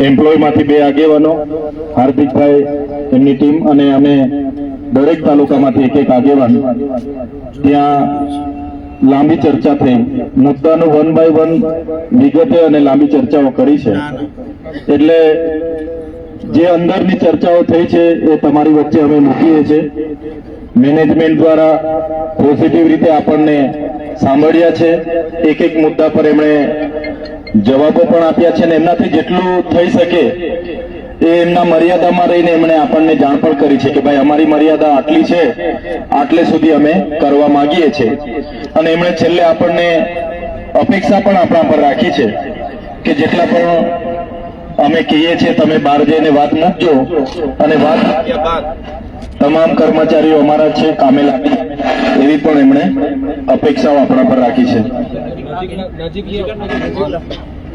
એમ્પ્લોયમાંથી 2 આગેવાનો, હાર્દિકભાઈ એમની ટીમ અને અમે દરેક તાલુકામાંથી એક આગેવાન ત્યાં લાંબી ચર્ચા થઈ. મુદ્દાનું 1 by 1 વિગતે અને લાંબી ચર્ચાઓ કરી છે. એટલે જે અંદરની ચર્ચાઓ થઈ છે એ તમારી વચ્ચે અમે મૂકીએ છીએ. મેનેજમેન્ટ દ્વારા પોઝિટિવ રીતે આપણને સાંભળ્યા છે. એક મુદ્દા પર એમણે જવાબો પણ આપ્યા છે અને એમનાથી જેટલું થઈ શકે એ એમના મર્યાદામાં રહીને એમણે આપણને જાણ પણ કરી છે કે ભાઈ અમારી મર્યાદા આટલી છે, આટલે સુધી અમે કરવા માંગીએ છીએ. અને એમણે છેલ્લે આપણને અપેક્ષા પણ આપણા પર રાખી છે કે જેટલા પણ અમે કહીએ છીએ તમે બહાર જઈને વાત મૂકજો અને વાત મૂક્યા બાદ તમામ કર્મચારીઓ અમારા છે, કામે લાગી, એવી પણ એમણે અપેક્ષાઓ આપણા પર રાખી છે.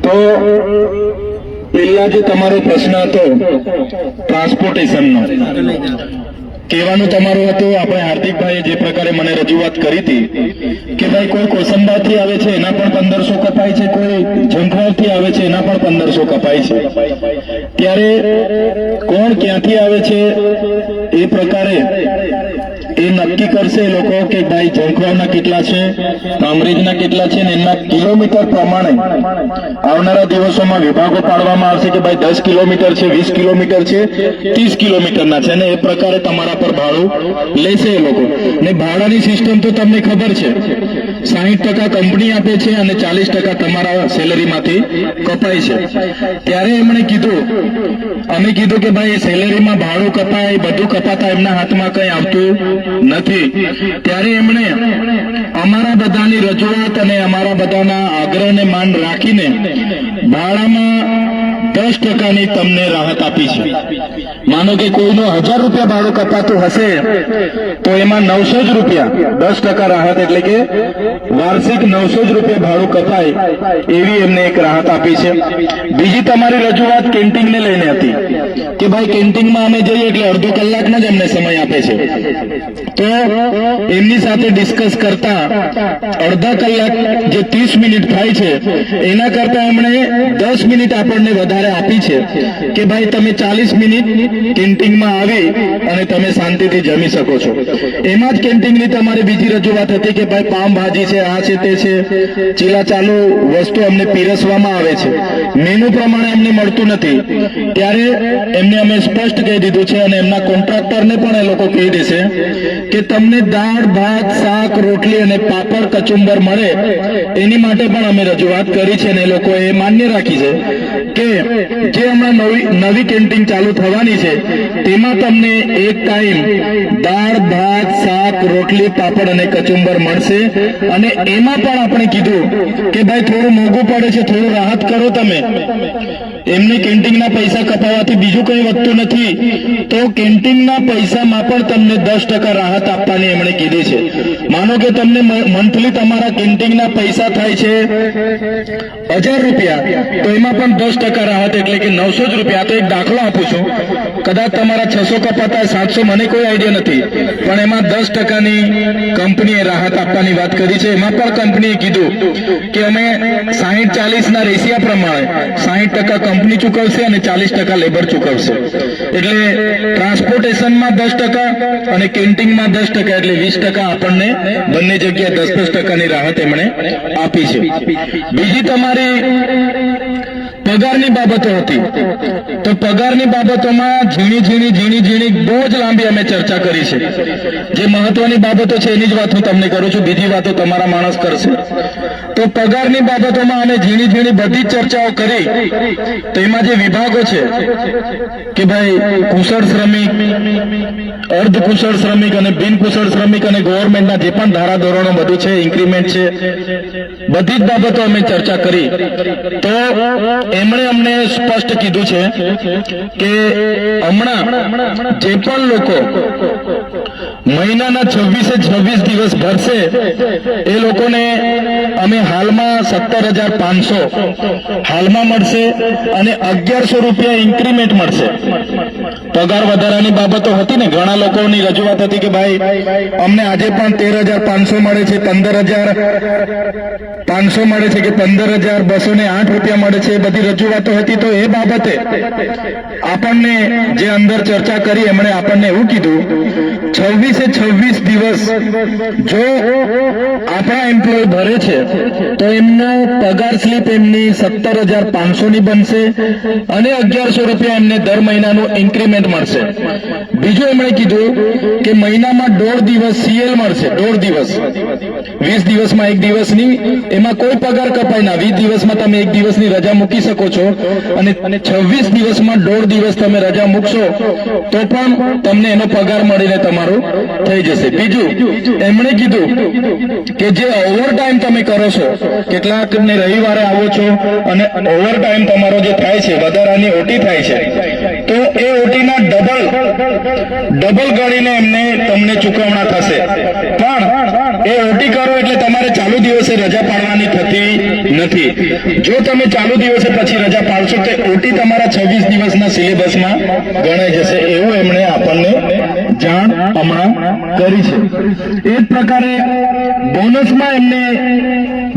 તો પહેલા જે તમારો પ્રશ્ન હતો ટ્રાન્સપોર્ટેશનનો, કહેવાનું તમારું હતું, આપણે હાર્દિકભાઈએ જે પ્રકારે મને રજૂઆત કરી હતી કે ભાઈ કોઈ કોસંબાથી આવે છે એના પણ 1500 કપાય છે, કોઈ ઝંખવાડથી આવે છે એના પણ 1500 કપાય છે. ત્યારે કોણ ક્યાંથી આવે છે એ પ્રકારે એ નક્કી કરશે એ લોકો કે ભાઈ ઝંખવાડના કેટલા છે, કામરેજના કેટલા છે, ને એના કિલોમીટર પ્રમાણે આવનારા દિવસોમાં વિભાગો પાડવામાં આવશે કે ભાઈ 10 કિલોમીટર છે, 20 કિલોમીટર છે, 30 કિલોમીટરના છે, અને એ પ્રકારે તમારા પર ભાડું લેશે એ લોકો. ને ભાડાની સિસ્ટમ તો તમને ખબર છે, 60% કંપની આપે છે અને 40% તમારા સેલેરીમાંથી કપાય છે. ત્યારે એમણે કીધું, અમે કીધું કે ભાઈ સેલેરીમાં ભાડું કપાય, બધું કપાતા એમના હાથમાં કઈ આવતું નથી. ત્યારે એમણે અમારા બધાની રજૂઆત અને અમારા બધાના આગ્રહને માન રાખીને ભાડામાં 10%ની તમને રાહત આપી છે. માનો કે કોઈનું 1000 રૂપિયા ભાડું કપાતું હશે તો એમાં 900 જ રૂપિયા, 10% રાહત એટલે કે વાર્ષિક 900 જ રૂપિયા ભાડું કપાય એવી એમને એક રાહત આપી છે. બીજી તમારી રજૂઆત કેન્ટીનને લઈને હતી કે ભાઈ કેન્ટીનમાં અમે જઈએ એટલે અડધો કલાકનો જ અમને સમય આપે છે. તો એમની સાથે ડિસ્કસ કરતા અડધા કલાક જે 30 મિનિટ થાય છે એના કરતા એમણે 10 મિનિટ આપણને વધારે આપી છે કે ભાઈ તમે 40 મિનિટ કેન્ટીનમાં આવી અને તમે શાંતિથી જમી શકો છો. એમાં જ કેન્ટીનની તમારી બીજી રજૂઆત હતી કે ભાઈ પાવભાજી છે, આ છે, તે છે, ચીલા ચાલુ વસ્તુ અમને પીરસવામાં આવે છે, મેનુ પ્રમાણે અમને મળતું નથી. ત્યારે એમને અમે સ્પષ્ટ કહી દીધું છે અને એમના કોન્ટ્રાક્ટરને પણ એ લોકો કહી દેશે કે તમને દાળ, ભાત, શાક, રોટલી અને પાપડ કચુંબર મળે એની માટે પણ અમે રજૂઆત કરી છે અને એ લોકોએ માન્ય રાખી છે કે જે હમણાં નવી કેન્ટીન ચાલુ થવાની છે તેમાં તમને એક ટાઈમ દાળ, ભાત, શાક, રોટલી, પાપડ અને કચુંબર મળશે. અને એમાં પણ આપણે કીધું કે ભાઈ થોડું મોંઘું પડે છે, થોડું રાહત કરો તમે. એમની કેન્ટીનના પૈસા કપાવવાથી બીજું કંઈ વધતું નથી, તો કેન્ટીનના પૈસામાં પણ તમને 10% રાહત આપવાની એમણે કીધી છે. માનો કે તમને મંથલી તમારા કેન્ટીનના પૈસા થાય છે 1000 રૂપિયા, તો એમાં પણ 10% રાહત એટલે કે 900 જ રૂપિયા. તો એક દાખલો આપું છું, કદાચ તમારા 600 કપાતા 700, મને કોઈ આઈડિયા નથી, પણ એમાં 10%ની કંપનીએ રાહત આપવાની વાત કરી છે. એમાં પણ કંપનીએ કીધું કે અમે 60-40 ના રેશિયા પ્રમાણે 60% કંપની ચૂકવશે અને 40% લેબર ચૂકવશે. એટલે ટ્રાન્સપોર્ટેશનમાં 10% અને કેન્ટીનમાં 10% એટલે 20% આપણને બંને જગ્યાએ 10-10%ની રાહત એમણે આપી છે. બીજી તમારી પગારની બાબતો હતી, તો પગારની બાબતોમાં ઝીણી બહુ જ લાંબી અમે ચર્ચા કરી છે. જે મહત્વની બાબતો છે એની જ વાત હું તમને કરું છું, બીજી વાતો તમારા માણસ કરશે. તો પગારની બાબતોમાં અમે ઝીણી બધી જ ચર્ચાઓ કરી. તો એમાં જે વિભાગો છે કે ભાઈ કુશળ શ્રમિક, અર્ધ કુશળ શ્રમિક અને બિન કુશળ શ્રમિક અને ગવર્મેન્ટના જે પણ ધારાધોરણો બધું છે, ઇન્ક્રીમેન્ટ છે, બધી જ બાબતો અમે ચર્ચા કરી. તો એમણે અમને સ્પષ્ટ કીધું છે કે હમણાં જે પણ લોકો મહિનાના 26 દિવસ ભરશે એ લોકોને અમે હાલમાં 17,500 હાલમાં મળશે અને 1,100 રૂપિયા ઇન્ક્રીમેન્ટ મળશે. પગાર વધારાની બાબતો હતી ને, ઘણા લોકોની રજૂઆત હતી કે ભાઈ અમને આજે પણ 13,500 મળે છે, 15,500 મળે છે કે 15,208 રૂપિયા મળે છે, એ બધી રજૂઆતો હતી. તો એ બાબતે આપણને જે અંદર ચર્ચા કરી એમણે આપણને એવું કીધું 26 દિવસ જો આપણા એમ્પ્લોય ભરે છે તો એમનો પગાર સ્લીપ એમની 17,500 ની બનશે અને 1,100 રૂપિયા એમને દર મહિનાનું ઇન્ક્રીમેન્ટ મળશે. બીજું એમણે કીધું કે મહિનામાં 1.5 દિવસ સીએલ મળશે. 1.5 દિવસ, 20 દિવસમાં 1 દિવસની, એમાં કોઈ પગાર કપાય ના. 20 દિવસમાં તમે 1 દિવસની રજા મૂકી શકો છો અને 26 દિવસમાં 1.5 દિવસ તમે રજા મૂકશો તો પણ તમને એનો પગાર મળીને તમારું થઈ જશે. બીજું એમણે કીધું કે જે ઓવર ટાઈમ તમે કરો છો, કેટલાક ને રવિવારે આવો છો અને ઓવર ટાઈમ તમારો જે થાય છે, વધારાની ઓટી થાય છે, તો એ ઓટીના ડબલ ગણીને એમને તમને ચૂકવણા થશે. પણ એ ઓટી કરો એટલે તમારે ચાલુ દિવસે રજા પાડવાની થતી નથી. જો તમે ચાલુ દિવસે પછી રજા પાડશો તો ઓટી તમારા 26 દિવસના સિલેબસમાં ગણાઈ જશે. એવું એમણે આપણને જાણ હમણાં કરી છે. એ જ પ્રકારે બોનસમાં એમને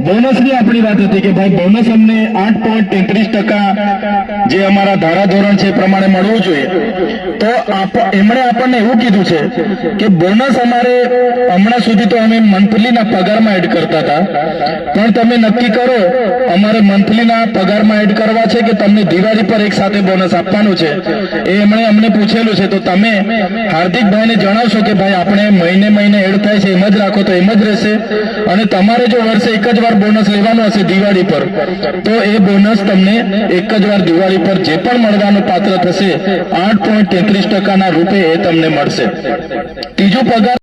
બોનસની આપણી વાત હતી કે ભાઈ બોનસ અમને 8.33% જે અમારા ધારાધોરણ છે એ પ્રમાણે મળવું જોઈએ. તો એમણે આપણને એવું કીધું છે કે બોનસ અમારે હમણાં સુધી તો અમે મંથલીના પગારમાં એડ કરતા હતા, પણ તમે નક્કી કરો અમારે મંથલીના પગારમાં એડ કરવા છે કે તમને દિવાળી પર એક સાથે બોનસ આપવાનું છે. એ એમણે અમને પૂછેલું છે. તો તમે હાર્દિકભાઈને જણાવશો કે ભાઈ આપણે મહિને એડ થાય છે એમ જ રાખો તો એમ જ રહેશે, અને તમારે જો વર્ષે એક જ વાર બોનસ લેવાનું હશે દિવાળી પર તો એ બોનસ તમને એક જ વાર દિવાળી પર જે પણ મળવાનું પાત્ર થશે 8.33% ના રૂપે એ તમને મળશે. ત્રીજો પગાર